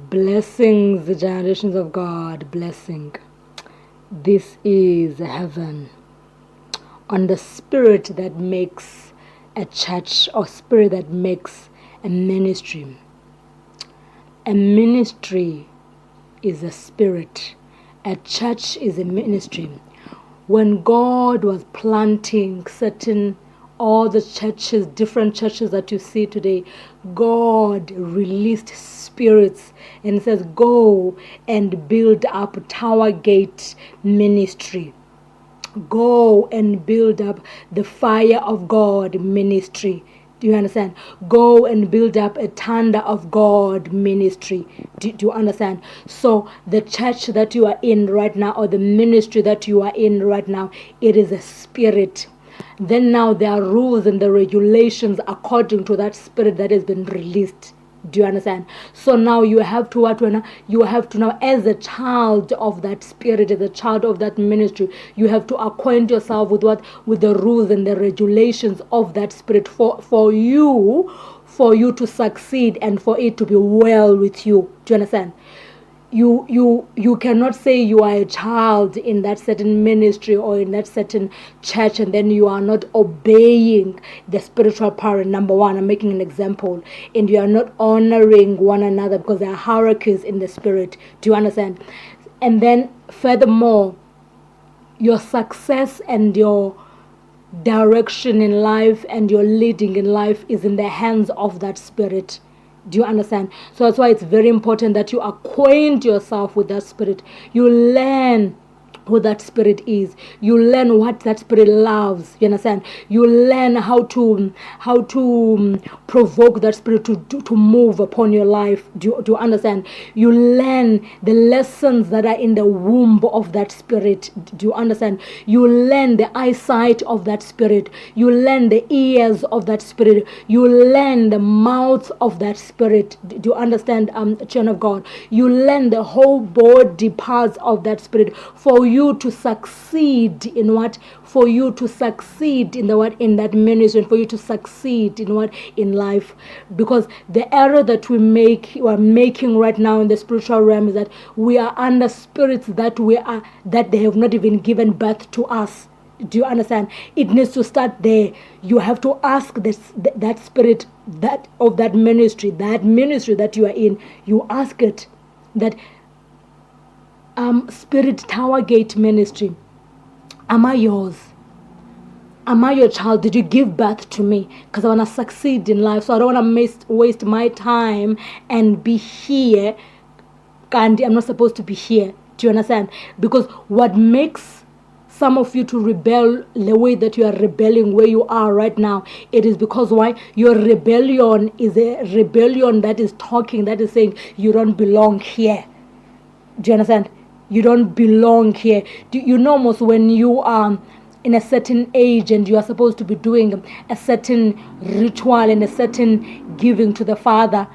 Blessings, the generations of God, blessing. This is heaven on the spirit that makes a church, or spirit that makes a ministry. A ministry is a spirit. A church is a ministry. When God was planting all the churches, different churches that you see today, God released spirits and says, go and build up Tower Gate Ministry. Go and build up the Fire of God Ministry. Do you understand? Go and build up a Thunder of God ministry. Do you understand? So the church that you are in right now, or the ministry that you are in right now, it is a spirit. Then now there are rules and the regulations according to that spirit that has been released. Do you understand? So now you have to now, as a child of that spirit, as a child of that ministry, you have to acquaint yourself with the rules and the regulations of that spirit for you to succeed and for it to be well with you. Do you understand? You cannot say you are a child in that certain ministry or in that certain church and then you are not obeying the spiritual parent. Number one, I'm making an example, and you are not honoring one another because there are hierarchies in the spirit. Do you understand? And then furthermore, your success and your direction in life and your leading in life is in the hands of that spirit. Do you understand? So that's why it's very important that you acquaint yourself with that spirit. You learn who that spirit is. You learn what that spirit loves. You understand? You learn how to provoke that spirit to move upon your life. Do you understand? You learn the lessons that are in the womb of that spirit. Do you understand? You learn the eyesight of that spirit. You learn the ears of that spirit. You learn the mouth of that spirit. Do you understand, children of God? You learn the whole body parts of that spirit for you to succeed in what? For you to succeed in that ministry, and for you to succeed in life. Because the error that we are making right now in the spiritual realm is that we are under spirits that they have not even given birth to us. Do you understand? It needs to start there. You have to ask that spirit of that ministry that you are in. You ask it that Spirit Tower Gate Ministry, am I yours? Am I your child? Did you give birth to me? Because I want to succeed in life, so I don't want to waste my time and be here, and I'm not supposed to be here. Do you understand? Because what makes some of you to rebel the way that you are rebelling where you are right now, it is because why? Your rebellion is a rebellion that is saying you don't belong here. Do you understand? You don't belong here. You know, most when you are in a certain age and you are supposed to be doing a certain ritual and a certain giving to the Father,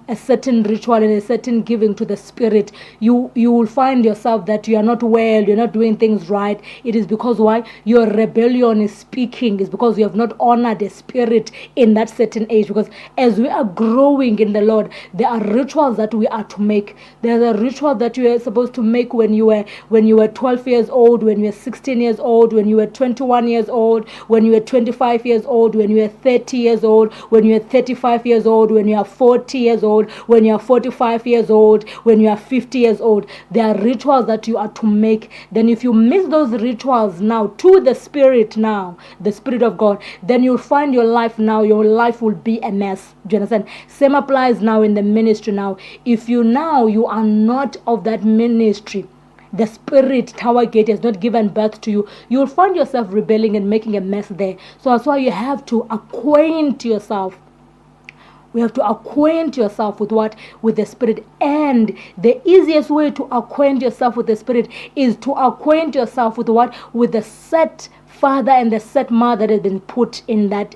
a certain ritual and a certain giving to the Spirit, you will find yourself that you are not well, you're not doing things right. It is because why? Your rebellion is speaking. It's because you have not honored the Spirit in that certain age. Because as we are growing in the Lord, there are rituals that we are to make. There's a ritual that you are supposed to make when you were 12 years old, when you were 16 years old, when you were 21 years old, when you were 25 years old, when you were 30 years old, when you were 35 years old, when you are 40 years old, when you are 45 years old, when you are 50 years old. There are rituals that you are to make. Then if you miss those rituals now to the Spirit the Spirit of God, then you'll find your life will be a mess. Do you understand? Same applies now in the ministry now. If you are not of that ministry, the Spirit Tower Gate has not given birth to you, you'll find yourself rebelling and making a mess there. So that's why you have to acquaint yourself. We have to acquaint yourself with the Spirit. And the easiest way to acquaint yourself with the Spirit is to acquaint yourself with the set father and the set mother that has been put in that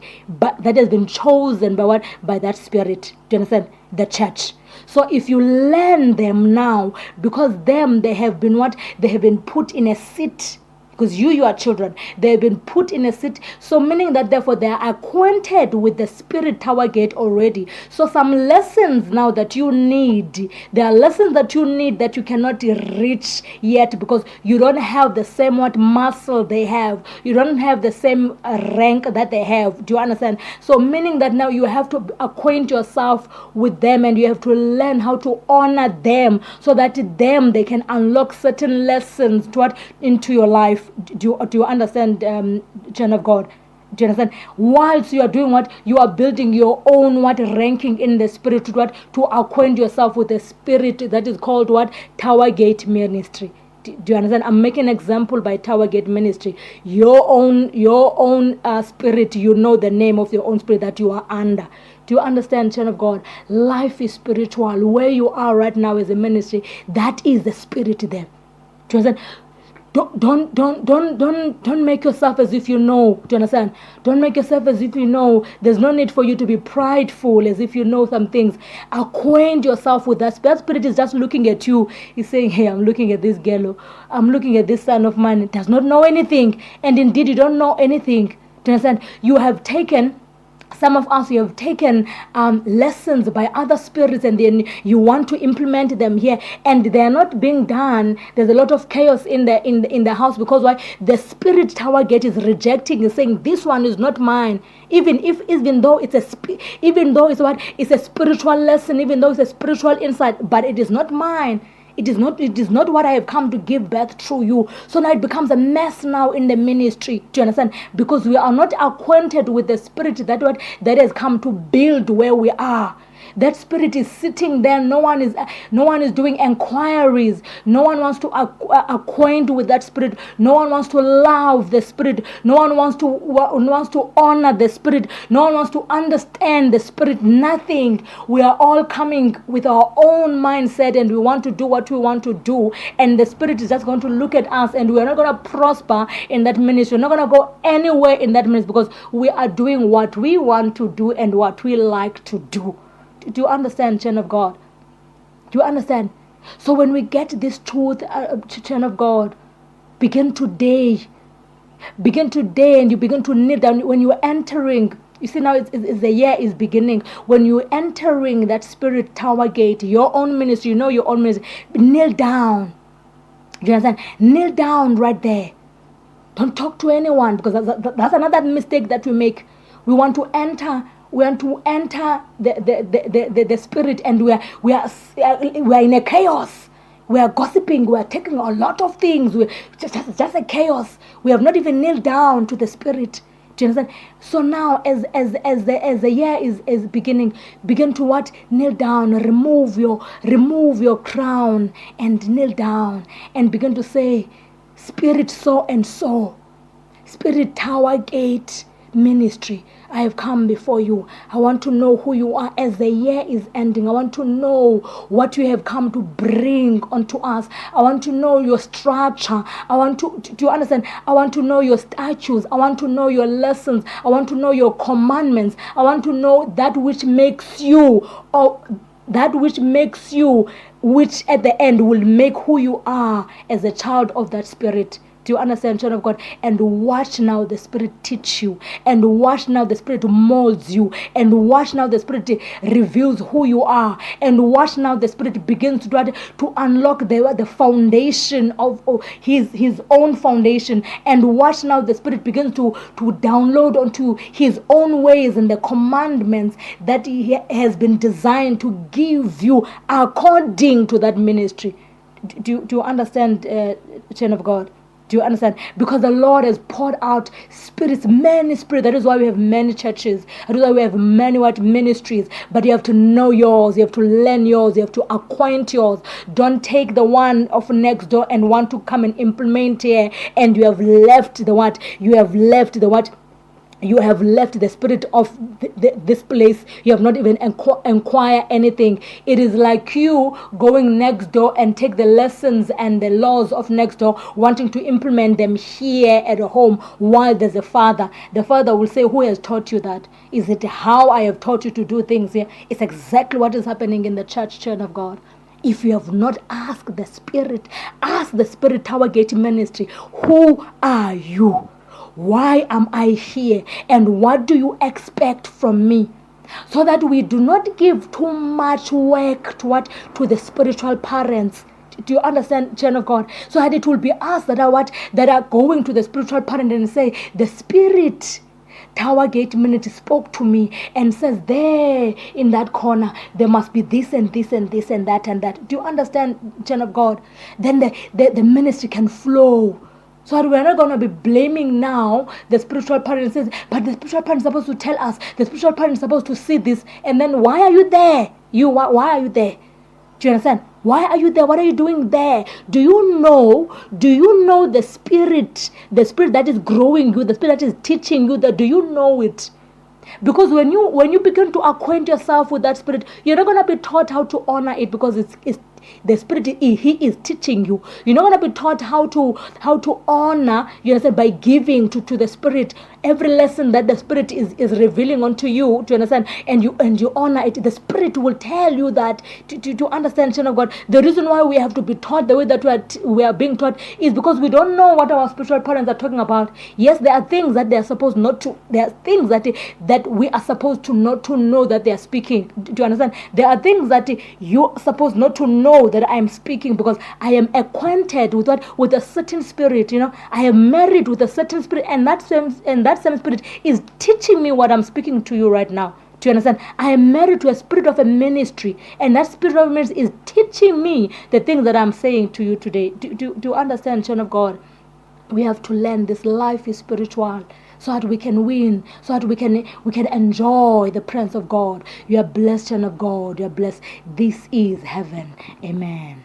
has been chosen by that Spirit. Do you understand? The church. So if you learn them now, because they have been put in a seat. because you are children. They've been put in a seat. So meaning that therefore they are acquainted with the spirit tower gate already. So some lessons now that you need, there are lessons that you need that you cannot reach yet because you don't have the same what muscle they have. You don't have the same rank that they have. Do you understand? So meaning that now you have to acquaint yourself with them and you have to learn how to honor them so that them they can unlock certain lessons to what into your life. Do you understand, children of God? Do you understand? Whilst you are doing what you are building your own what ranking in the spirit to what to acquaint yourself with the spirit that is called what Tower Gate Ministry. Do you understand? I'm making an example by Tower Gate Ministry. Your own spirit. You know the name of your own spirit that you are under. Do you understand, child of God? Life is spiritual. Where you are right now as a ministry, that is the spirit there. Do you understand? Don't make yourself as if you know. Do you understand? Don't make yourself as if you know. There's no need for you to be prideful as if you know some things. Acquaint yourself with that. That spirit is just looking at you. He's saying, hey, I'm looking at this girl. I'm looking at this son of mine. It does not know anything. And indeed, you don't know anything. Do you understand? You have taken... Some of us, you have taken lessons by other spirits and then you want to implement them here and they are not being done. There's a lot of chaos in the house because why? The spirit tower gate is rejecting and saying this one is not mine. Even though it's a spiritual lesson, even though it's a spiritual insight, but it is not mine. It is not what I have come to give birth through you. So now it becomes a mess now in the ministry. Do you understand? Because we are not acquainted with the spirit that has come to build where we are. That spirit is sitting there. No one is doing inquiries. No one wants to acquaint with that spirit. No one wants to love the spirit. No one wants to honor the spirit. No one wants to understand the spirit. Nothing. We are all coming with our own mindset and we want to do what we want to do. And the spirit is just going to look at us and we are not going to prosper in that ministry. We're not going to go anywhere in that ministry because we are doing what we want to do and what we like to do. Do you understand, children of God? Do you understand? So when we get this truth, children of God, begin today and you begin to kneel down. When you're entering, you see now it's the year is beginning. When you're entering that spirit tower gate, your own ministry, you know your own ministry, kneel down. Do you understand? Kneel down right there. Don't talk to anyone because that's another mistake that we make. We want to enter the spirit and we are in a chaos. We are gossiping. We are taking a lot of things. We just a chaos. We have not even kneeled down to the spirit. Do you understand? So now, as the year is beginning, begin to what? Kneel down. Remove your crown and kneel down and begin to say, Spirit so and so, Spirit Tower Gate Ministry, I have come before you. I want to know who you are as the year is ending. I want to know what you have come to bring onto us. I want to know your structure. I want to understand. I want to know your statutes. I want to know your lessons. I want to know your commandments. I want to know that which makes you, or that which makes you, which at the end will make who you are as a child of that spirit. Do you understand, child of God? And watch now the Spirit teach you. And watch now the Spirit molds you. And watch now the Spirit reveals who you are. And watch now the Spirit begins to unlock the foundation of his own foundation. And watch now the Spirit begins to download onto his own ways and the commandments that he has been designed to give you according to that ministry. Do you understand, child of God? Do you understand? Because the Lord has poured out spirits, many spirits. That is why we have many churches. That is why we have many ministries. But you have to know yours. You have to learn yours. You have to acquaint yours. Don't take the one of next door and want to come and implement here. And you have left the what? You have left the what? You have left the spirit of this place. You have not even inquire anything. It is like you going next door and take the lessons and the laws of next door, wanting to implement them here at home while there's a father. The father will say, who has taught you that? Is it how I have taught you to do things here? It's exactly what is happening in the church, children of God. If you have not asked the Spirit, ask the Spirit Tower Gate Ministry, who are you? Why am I here? And what do you expect from me? So that we do not give too much work to the spiritual parents. Do you understand, children of God? So that it will be us that are going to the spiritual parent and say, the Spirit Tower Gate Ministry spoke to me and says, there in that corner there must be this and this and this and that and that. Do you understand, children of God? Then the ministry can flow. So we're not going to be blaming now the spiritual parent says, but the spiritual parent is supposed to tell us, the spiritual parent is supposed to see this, and then why are you there? Why are you there? Do you understand? Why are you there? What are you doing there? Do you know the spirit that is growing you, the spirit that is teaching you, that do you know it? Because when you begin to acquaint yourself with that spirit, you're not going to be taught how to honor it, because it's the Spirit, he is teaching you. You're not going to be taught how to honor, you understand, by giving to the Spirit every lesson that the Spirit is revealing unto you, to understand, and you honor it. The Spirit will tell you that to understand, children of God. The reason why we have to be taught the way that we are being taught is because we don't know what our spiritual parents are talking about. Yes, there are things that they are supposed not to. There are things that we are supposed to not to know that they are speaking. Do you understand? There are things that you're supposed not to know that I am speaking, because I am acquainted with a certain spirit. I am married with a certain spirit, and that same spirit is teaching me what I'm speaking to you right now. Do you understand? I am married to a spirit of a ministry, and that spirit of a ministry is teaching me the things that I'm saying to you today. Do you understand, children of God? We have to learn this life is spiritual, so that we can win, so that we can enjoy the presence of God. You are blessed, children of God. You are blessed. This is heaven. Amen.